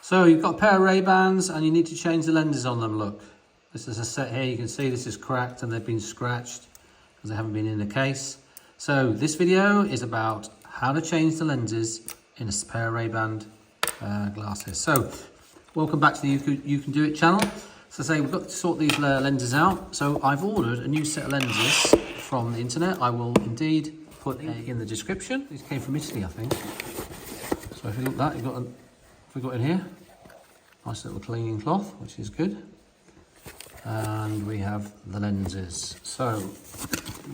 So you've got a pair of Ray-Bans and you need to change the lenses on them, look. This is a set here, you can see this is cracked and they've been scratched because they haven't been in the case. So this video is about how to change the lenses in a pair of Ray-Ban glasses. So welcome back to the You Can Do It channel. So say we've got to sort these linses out. So I've ordered a new set of lenses from the internet. I will indeed put in the description. These came from Italy, I think. So if you look at that, we've got in here, nice little cleaning cloth, which is good. And we have the lenses. So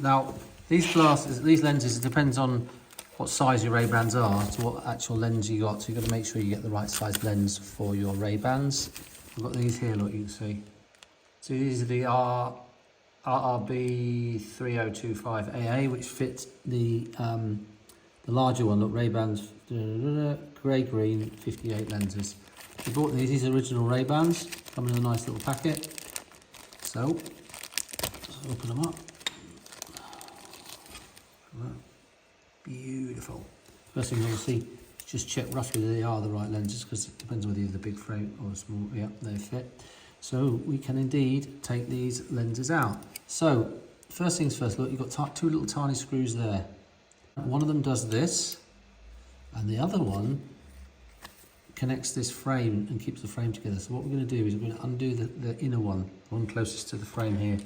now these lenses, it depends on what size your Ray-Bans are, to what actual lens you got. So you've got to make sure you get the right size lens for your Ray-Bans. I've got these here, look, you can see. So these are the RRB 3025AA, which fits the larger one, look, Ray-Bans grey-green 58 lenses. We bought these are original Ray-Bans, come in a nice little packet. So, let's open them up. Beautiful. First thing you'll see, just check roughly they are the right lenses, because it depends whether you're the big frame or the small. Yeah, they fit. So we can indeed take these lenses out. So first things first, look, you've got two little tiny screws there. One of them does this, and the other one connects this frame and keeps the frame together. So what we're going to do is we're going to undo the inner one, the one closest to the frame here.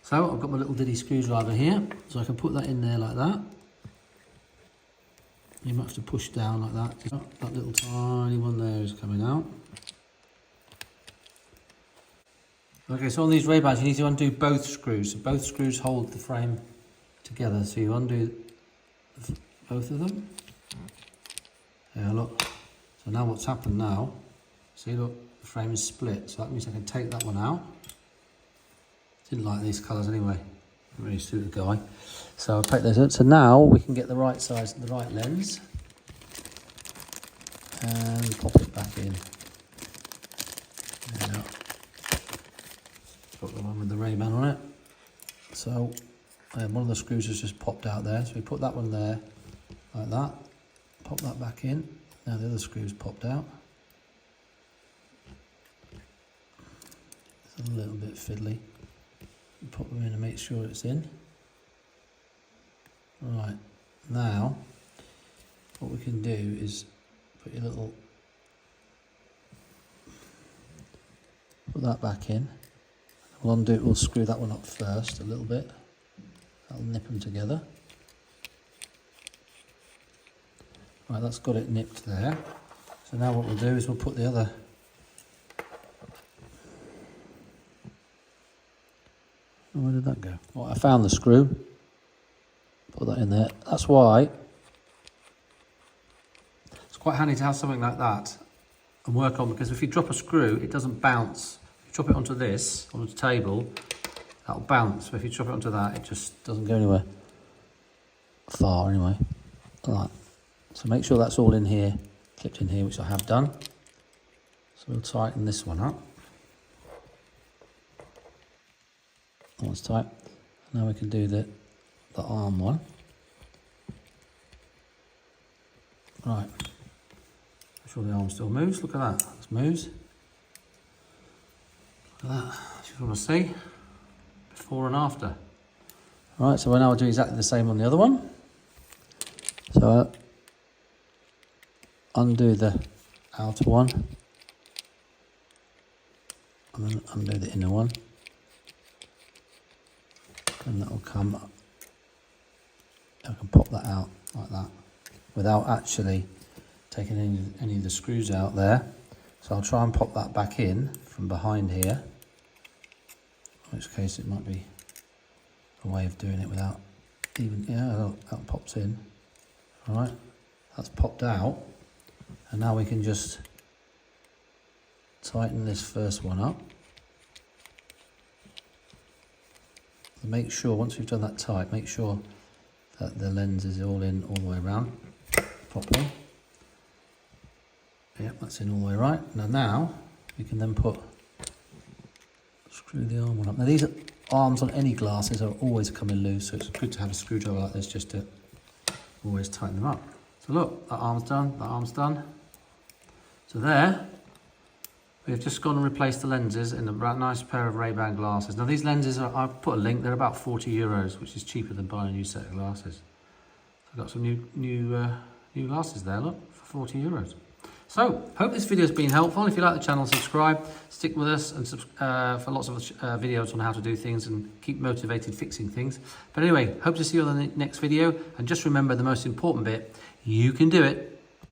So I've got my little diddy screwdriver here, so I can put that in there like that. You might have to push down like that. That little tiny one there is coming out. Okay, so on these Ray-Bans you need to undo both screws. So both screws hold the frame together. So you undo both of them. Yeah, look. So now what's happened now, see, look, the frame is split. So that means I can take that one out. Didn't like these colours anyway. Didn't really suit the guy. So I'll take those out. So now we can get the right size, the right lens. And pop it back in. There we go. Got the one with the Ray-Ban on it. So one of the screws has just popped out there. So we put that one there, like that. Pop that back in. Now the other screw's popped out. It's a little bit fiddly. Pop them in and make sure it's in. Right, now what we can do is put that back in. We'll screw that one up first a little bit. That'll nip them together. Right, that's got it nipped there. So now what we'll do is we'll put the other. Oh, where did that go? Well, I found the screw. Put that in there. That's why it's quite handy to have something like that and work on, because if you drop a screw, it doesn't bounce. If you drop it onto this, on the table, that'll bounce. But if you drop it onto that, it just doesn't go anywhere far anyway. Like that. So make sure that's all in here, clipped in here, which I have done. So we'll tighten this one up. That one's tight. Now we can do the arm one. Right. Make sure the arm still moves. Look at that. It moves. Look at that. Just want to see before and after. Right. So we'll now do exactly the same on the other one. So undo the outer one, and then undo the inner one, and that will come up. I can pop that out like that without actually taking any of the screws out there. So I'll try and pop that back in from behind here, in which case it might be a way of doing it without even, yeah, that pops in. All right, that's popped out. And now we can just tighten this first one up. And make sure, once we've done that tight, make sure that the lens is all in all the way around properly. Yep, that's in all the way right. Now we can then screw the arm one up. Now these arms on any glasses are always coming loose, so it's good to have a screwdriver like this just to always tighten them up. So look, that arm's done, that arm's done. So there, We've just gone and replaced the lenses in a nice pair of Ray-Ban glasses. Now these lenses, I've put a link, they're about €40, which is cheaper than buying a new set of glasses. I've got some new glasses there, look, for €40. So, hope this video has been helpful. If you like the channel, subscribe, stick with us and for lots of videos on how to do things and keep motivated fixing things. But anyway, hope to see you on the next video. And just remember the most important bit, you can do it.